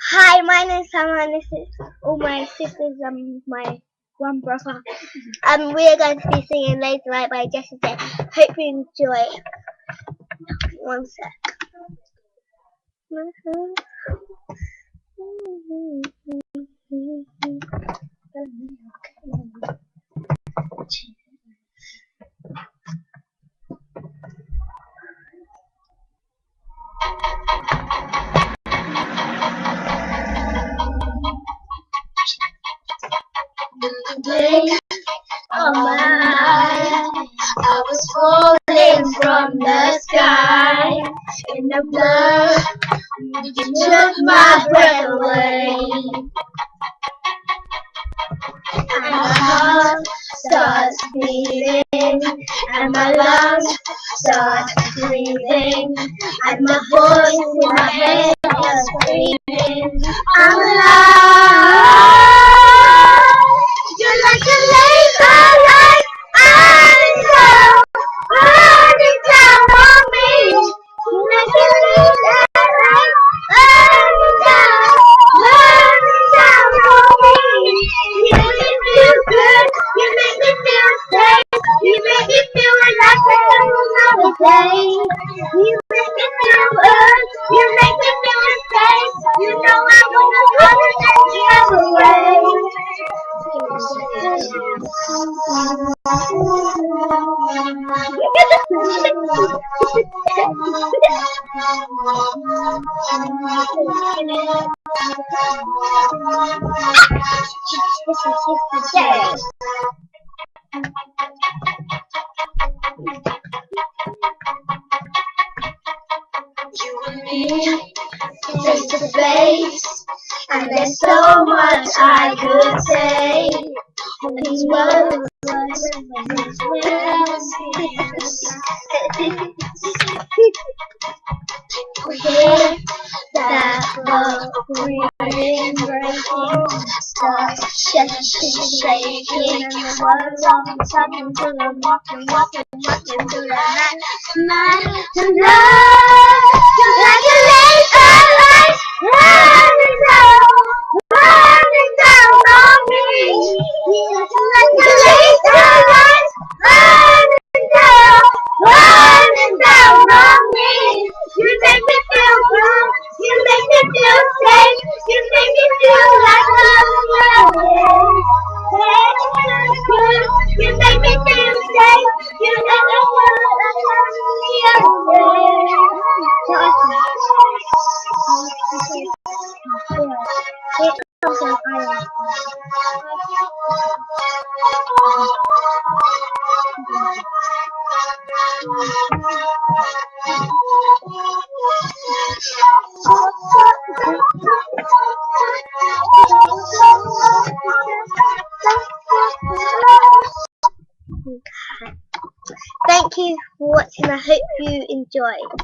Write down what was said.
Hi, my name is Sam and this is all my sisters and my one brother. We are going to be singing Lazy Light by Jessie J. Hope you enjoy. One sec. Blink of my eye, I was falling from the sky. In the blur, you took my breath away. And my heart starts beating, and my lungs start breathing, and my voice in my head is screaming, I'm alive. You're like a laser light, burning down on me. You're like a laser light, burning down on me. You make me feel good, you make me feel safe, you make me feel like another day. You make me feel good, you make me feel safe, you know I wanna go the other way. You and me, face to face, and there's so much I could say. These words hear that love breathing, breaking, starts shaking, and the words are talking to the walking to the night, tonight, like a laser light, burning down on me, like a laser light, burning down on me. You make me feel good, you make me feel safe, you make me feel like I'm alive. You make me feel safe, you make me feel like Thank you for watching. I hope you enjoyed.